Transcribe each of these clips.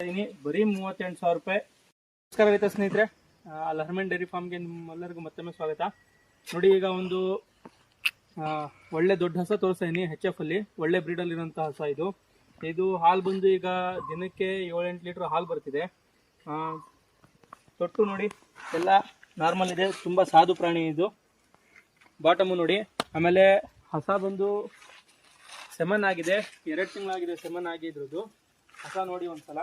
ಬರೀ 38,000 ರೂಪಾಯಿ. ನಮಸ್ಕಾರ ರೈತ ಸ್ನೇಹಿತರೆ, ಅಲ್ಹರ್ಮೆನ್ ಡೈರಿ ಫಾರ್ಮ್ಗೆ ನಿಮ್ಮೆಲ್ಲರಿಗೂ ಮತ್ತೊಮ್ಮೆ ಸ್ವಾಗತ. ನೋಡಿ, ಈಗ ಒಂದು ಒಳ್ಳೆ ದೊಡ್ಡ ಹಸ ತೋರಿಸ್ತಾ ಇದೀನಿ. HF ಅಲ್ಲಿ ಒಳ್ಳೆ ಬ್ರೀಡಲ್ಲಿ ಇರೋಂಥ ಹಸ ಇದು ಹಾಲು ಬಂದು ಈಗ ದಿನಕ್ಕೆ 7-8 ಲೀಟರ್ ಹಾಲು ಬರ್ತಿದೆ. ತೊಟ್ಟು ನೋಡಿ ಎಲ್ಲ ನಾರ್ಮಲ್ ಇದೆ, ತುಂಬ ಸಾಧು ಪ್ರಾಣಿ ಇದು. ಬಾಟಮು ನೋಡಿ. ಆಮೇಲೆ ಹಸ ಬಂದು ಸೆಮನ್ ಆಗಿದೆ, 2 ತಿಂಗಳಾಗಿದೆ ಸೆಮನ್ ಆಗಿದ್ರದ್ದು. ಹಸ ನೋಡಿ ಒಂದ್ಸಲ.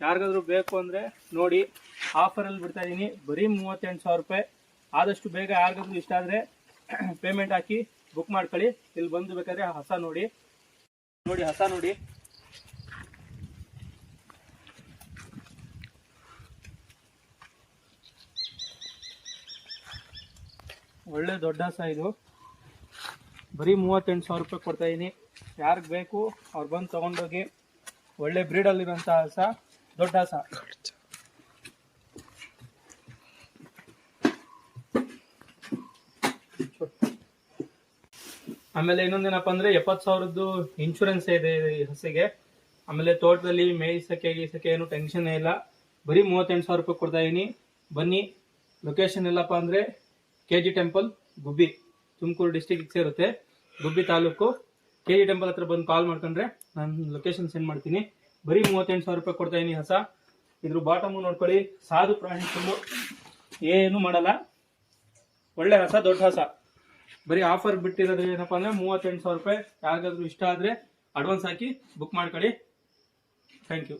ಯಾರಿಗಾದ್ರೂ ಬೇಕು ಅಂದರೆ ನೋಡಿ, ಆಫರಲ್ಲಿ ಬಿಡ್ತಾ ಇದ್ದೀನಿ. ಬರೀ 38,000 ರೂಪಾಯಿ. ಆದಷ್ಟು ಬೇಗ ಯಾರಿಗಾದ್ರೂ ಇಷ್ಟ ಆದರೆ ಪೇಮೆಂಟ್ ಹಾಕಿ ಬುಕ್ ಮಾಡ್ಕೊಳ್ಳಿ. ಇಲ್ಲಿ ಬಂದು ಬೇಕಾದ್ರೆ ಹಸ ನೋಡಿ. ಹಸ ನೋಡಿ. ಒಳ್ಳೆ ದೊಡ್ಡ ಹಸ ಇದು. ಬರೀ 38,000 ರೂಪಾಯಿ ಕೊಡ್ತಾ ಇದ್ದೀನಿ. ಯಾರಿಗೆ ಬೇಕು ಅವ್ರು ಬಂದು ತೊಗೊಂಡೋಗಿ. ಒಳ್ಳೆ ಬ್ರೀಡಲ್ಲಿರೋಂಥ ಹಸ, ದೊಡ್ಡ ಹಸ. ಆಮೇಲೆ ಇನ್ನೊಂದೇನಪ್ಪ ಅಂದರೆ 70,000ದ್ದು ಇನ್ಶೂರೆನ್ಸ್ ಇದೆ ಈ ಹಸಿಗೆ. ಆಮೇಲೆ ತೋಟದಲ್ಲಿ ಮೇಯಿಸಕ್ಕೆ ಏನು ಟೆನ್ಷನ್ ಇಲ್ಲ. ಬರೀ 38,000 ರೂಪಾಯಿ ಕೊಡ್ತಾ ಇದ್ದೀನಿ. ಬನ್ನಿ. ಲೊಕೇಶನ್ ಎಲ್ಲಪ್ಪ ಅಂದರೆ KG ಟೆಂಪಲ್, ಗುಬ್ಬಿ, ತುಮಕೂರು ಡಿಸ್ಟಿಕ್ ಸೇರುತ್ತೆ. ಗುಬ್ಬಿ ತಾಲೂಕು, KG ಟೆಂಪಲ್ ಹತ್ರ ಬಂದು ಕಾಲ್ ಮಾಡ್ಕೊಂಡ್ರೆ ನಾನು ಲೊಕೇಶನ್ ಸೆಂಡ್ ಮಾಡ್ತೀನಿ. ಬರೀ 38,000 ರೂಪಾಯಿ ಕೊಡ್ತಾ ಇದೀನಿ ಹಸ. ಇದ್ರ ಬಾಟಮು ನೋಡ್ಕೊಳ್ಳಿ, ಸಾಧು ಪ್ರಾಣಿ, ಫುಲ್ಲು ಏನು ಮಾಡಲ್ಲ. ಒಳ್ಳೆ ಹಸ, ದೊಡ್ಡ ಹಸ. ಬರೀ ಆಫರ್ ಬಿಟ್ಟಿರೋದು ಏನಪ್ಪ ಅಂದರೆ 38,000 ರೂಪಾಯಿ. ಯಾರಿಗಾದ್ರೂ ಇಷ್ಟ ಆದರೆ ಅಡ್ವಾನ್ಸ್ ಹಾಕಿ ಬುಕ್ ಮಾಡ್ಕೊಳ್ಳಿ. Thank you.